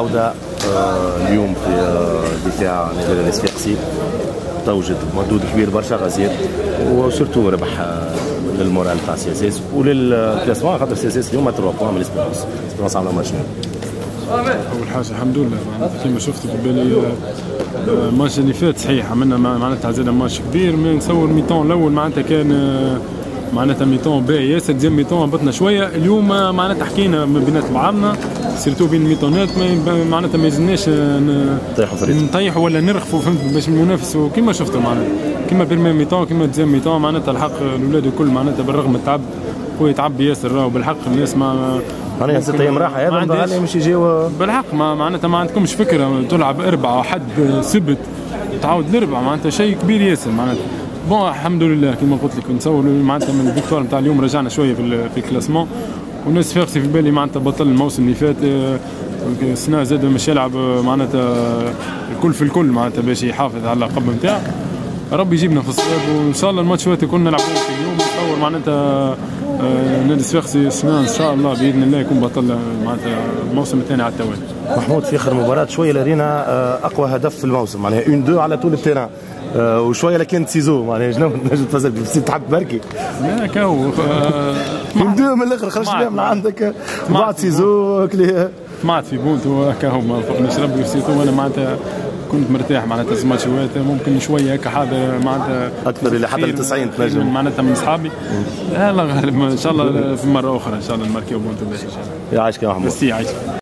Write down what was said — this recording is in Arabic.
العوده اليوم في دفاع نادي الصفاقسي توجد مردود كبير برشا غزير، وسورتو ربح للمورال تاع سي اس اس وللكلاسمون، خاطر سي اس اس اليوم 3 بوان من اسبيرونس عملوا ماتش. اول حاجه الحمد لله كما شفت في بالي الماتش اللي فات صحيح عملنا معناتها زاد ماتش كبير، من نصور ميتون الاول معناتها كان معناتها ميتون باهي ياسر، ديام ميتون هبطنا شويه. اليوم معناتها حكينا ما بينات بعضنا سيرتو بين الميتونات معناتها ما يلزمناش نطيحوا ولا نرخفوا، فهمت، باش المنافس كما شفتوا معناتها كما بيرمي ميتون كما ديام ميتون معناتها الحق الاولاد الكل معناتها بالرغم من التعب خويا تعب ياسر، راهو بالحق الناس معناها 6 ايام راحه هذا مش يجيو بالحق معناتها ما عندكمش فكره تلعب 4 حد سبت تعاود ل4 معناتها شيء كبير ياسر معناتها. بون الحمد لله كما قلت لك نتصور معناتها من الفيكتوار نتاع اليوم رجعنا شويه في الكلاسمون، والناس صفاقسي في بالي معناتها بطل الموسم اللي فات السنه زاد مش يلعب معناتها الكل في الكل معناتها باش يحافظ على اللقب نتاعو. ربي يجيبنا في الصيف وان شاء الله الماتش فات كنا نلعبوه في اليوم، نتصور معناتها نادي الصفاقسي السنه ان شاء الله باذن الله يكون بطل معناتها الموسم الثاني على التوالي. محمود في اخر مباراه شويه لرينا اقوى هدف في الموسم معناها 1-2 على طول التيران، وشويه لكن سيزو معناها شنو نجم تفزر بسيط تحب بركي لا كاو 1-2 من الاخر خرجت بها من عندك بعد سيزو طمعت في بونت وكاو ما فوقناش ربي وسيتو، وانا معناتها كنت مرتاح معناتها الماتشات ممكن شويه هكا حاضر معناتها اكثر اللي حتى ل 90 تنجم معناتها من اصحابي. لا غالب ان شاء الله في مره اخرى ان شاء الله نماركيو بونت باهي ان شاء الله. يعيشك يا محمود. ميرسي يعيشك.